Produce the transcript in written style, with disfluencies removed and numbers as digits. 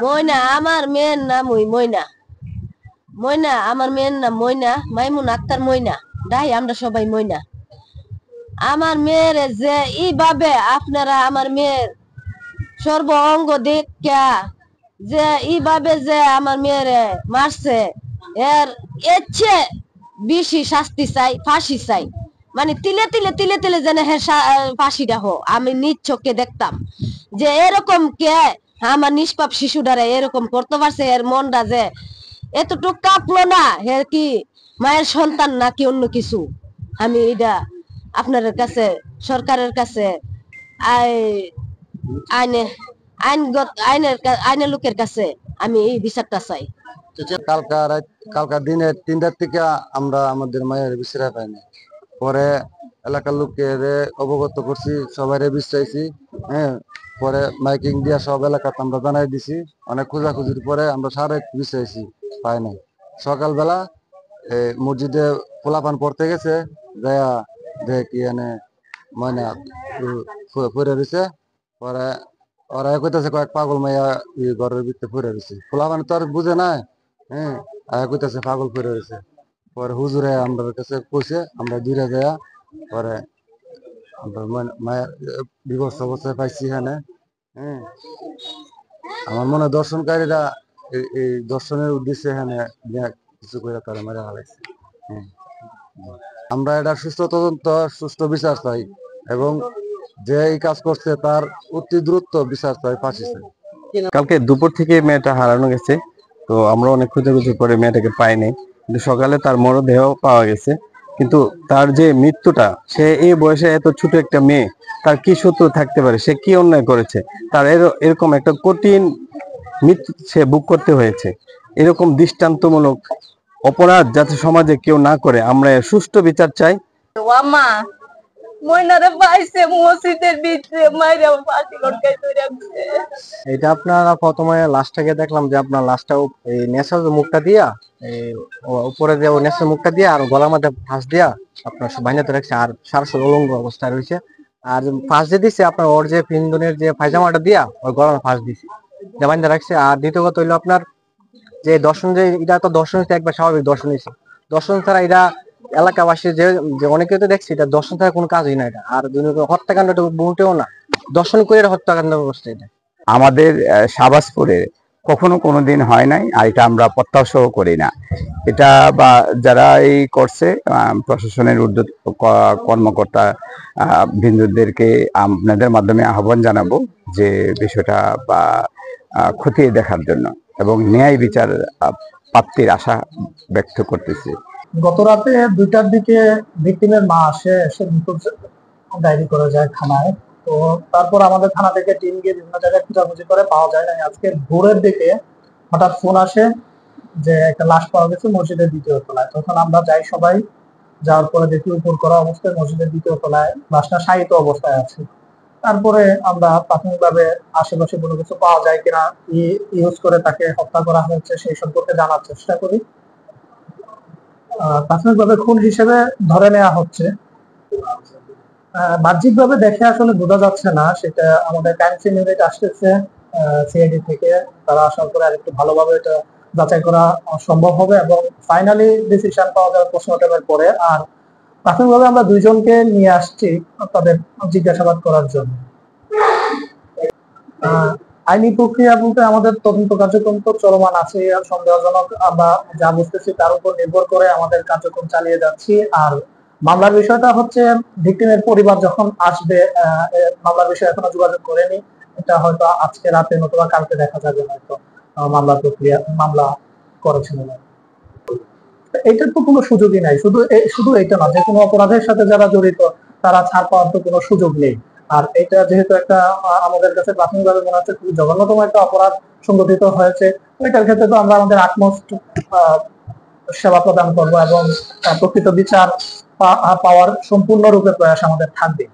ময়না আমার মেয়ের নাম ময়না। ময়না আমার মেয়ের নাম ময়না, মাইমুন আক্তার ময়না। ডাই আমরা সবাই ময়না। আমার মেয়ের যে এইভাবে আপনারা আমার মেয়ের সর্ব অঙ্গ দেখা যে এইভাবে যে আমার মেয়ের মারছে, এর ইচ্ছে বেশি শাস্তি চাই, ফাঁসি চাই। মানে তিলে তিলে তিলে তিলে যেন ফাঁসিটা হো। আমি নিজ চোখে দেখতাম যে এরকম কে আমার নিষ্পাপ শিশুটারে এরকম করতে পারছে। এর মনটা যে এতটুক কাঁপলো না, হে কি মায়ের সন্তান নাকি অন্য কিছু। আমি এটা আপনাদের কাছে, সরকারের কাছে, আইনে আইনগত আইনের লোকের কাছে আমি এই বিচারটা চাই। কালকা দিনে 3টার থেকে আমরা আমাদের মায়ের বিচার পাইনি। পরে এলাকার লোককে অবগত করছি, সবাই বিচাইছি। হ্যাঁ, পরে মাইকিং দিয়া সব এলাকাতে আমরা জানাই দিছি। অনেক খোঁজাখুঁজির পরে আমরা সারা বিচাইছি, পাই নাই। সকালবেলা মসজিদে পোলাপান পড়তে গেছে, দেয়া দেখি এনে ময়না পড়ে রয়েছে। পরে ওরা কইতেছে কয়েক পাগল মাইয়া ঘরের ভিতরে পড়ে রয়েছে। পোলাপান তো আর বুঝে নাই। হ্যাঁ, কইতেছে পাগল পড়ে রয়েছে। পরে হুজুরে আমরা কাছে কইছে, আমরা দূরে যাইয়া পরে মায়ের বিবস্ত অবস্থায় পাইছি এখানে। হ্যাঁ, আমার মনে হয় দর্শনকারীরা এই দর্শনের উদ্দেশ্যে এখানে কিছু করে তারা মেরে হারাইছে। আমরা এটা সুস্থ তদন্ত, সুষ্ঠু বিচার চাই এবং যে এই কাজ করছে তার অতি দ্রুত বিচার চাই, ফাঁসি চাই। কালকে দুপুর থেকে মেয়েটা হারানো গেছে, তো আমরা অনেক খোঁজাখুঁজি করে মেয়েটাকে পাইনি, কিন্তু সকালে তার মরদেহ পাওয়া গেছে। কিন্তু তার যে মৃত্যুটা, সে এই বয়সে এত ছোট একটা মেয়ে, তার কি শত্রু থাকতে পারে, সে কি অন্যায় করেছে, তার এরকম একটা কঠিন মৃত্যু সে ভোগ করতে হয়েছে। এরকম দৃষ্টান্তমূলক অপরাধ যাতে সমাজে কেউ না করে, আমরা এর সুষ্ঠু বিচার চাই। এটা আপনারা প্রথমে লাশটাকে দেখলাম যে আপনার লাশটা এই নেশার মুখটা দিয়া উপরে যে নেশার মুখটা দিয়া আর গলার মধ্যে ফাঁস দিয়া আপনার বাইনাতে রাখছে, আর সারসর উলঙ্গ অবস্থায় রয়েছে। আর ফাঁস দিয়ে দিচ্ছে আপনার ওর যে পিন্দনের যে পায়জামাটা দিয়া ওর গলার ফাঁস দিচ্ছে, যে বাইন্দা রাখছে। আর দ্বিতীয় কথা হইলো আপনার যে দর্শন, যে এটা তো দর্শন হচ্ছে একবার স্বাভাবিক দর্শন হয়েছে। দর্শন ছাড়া এটা এলাকাবাসী যে অনেকে তো দেখছি এটা দর্শন ছাড়া কোনো কাজই না এটা। আর হত্যাকাণ্ডটা মোটেও না, দর্শন করে হত্যাকাণ্ড করছে এটা। আমাদের শাহবাজপুরে কখনো কোনোদিন হয় নাই, আর এটা আমরা প্রত্যাশাও করি না। এটা বা যারা এই করছে প্রশাসনের ঊর্ধ্ব কর্মকর্তা বিন্দুদেরকে আপনাদের মাধ্যমে আহ্বান জানাবো যে বিষয়টা বা খতিয়ে দেখার জন্য এবং ন্যায় বিচার প্রাপ্তির আশা ব্যক্ত করতেছি। গত রাতে 2টার দিকে ভিকটিমের মা এসে নিখোঁজ ডায়েরি করে যায় থানায়। তো তারপর আমাদের থানা থেকে টিম গিয়ে বিভিন্ন জায়গায় খোঁজাখুঁজি করে, পাওয়া যায় না। আজকে ভোরের দিকে হঠাৎ ফোন আসে যে একটা লাশ পাওয়া গেছে মসজিদের 2য় তলায়। তখন আমরা যাই সবাই, যাওয়ার পরে দেখি উপর করা অবস্থায় মসজিদের 2য় তলায় লাশটা শায়িত অবস্থায় আছে। তারপরে আমরা প্রাথমিকভাবে আশেপাশে কোনো কিছু পাওয়া যায় কিনা ইউজ করে তাকে হত্যা করা হয়েছে সেই সম্পর্কে জানার চেষ্টা করি। প্রাথমিকভাবে খুন হিসেবে ধরে নেওয়া হচ্ছে। বাহ্যিকভাবে দেখে আসলে বোঝা যাচ্ছে না, সেটা আমাদের ক্রাইম সিন ইউনিট আসতেছে সিআইডি থেকে, তারা আসার পরে আরেকটু ভালোভাবে এটা যাচাই করা সম্ভব হবে এবং ফাইনালি ডিসিশন পাওয়া যাবে পোস্টমর্টমের পরে। আর প্রাথমিকভাবে আমরা 2জনকে নিয়ে আসছি তাদের জিজ্ঞাসাবাদ করার জন্য। আইনি প্রক্রিয়া বলতে আমাদের তদন্ত কার্যক্রম তো চলমান আছে, আর সন্দেহজনক আমরা যা বুঝতেছি তার উপর নির্ভর করে আমাদের কার্যক্রম চালিয়ে যাচ্ছি। আর মামলার বিষয়টা হচ্ছে ভিকটিমের পরিবার যখন আসবে, মামলার বিষয়ে এখনো যোগাযোগ করেনি, এটা হয়তো আজকে রাতে নতুবা কালকে দেখা যাবে হয়তো মামলার প্রক্রিয়া মামলা করেছেন। এটার তো কোনো সুযোগই নাই। শুধু এটা না, যে কোনো অপরাধের সাথে যারা জড়িত তারা ছাড় পাওয়ার তো কোনো সুযোগ নেই। আর এটা যেহেতু একটা আমাদের কাছে প্রাথমিকভাবে মনে হচ্ছে খুবই জঘন্যতম একটা অপরাধ সংগঠিত হয়েছে, এটার ক্ষেত্রে তো আমরা আমাদের আটমোস্ট সেবা প্রদান করবো এবং প্রকৃত বিচার পাওয়ার সম্পূর্ণরূপে প্রয়াস আমাদের থাকবে।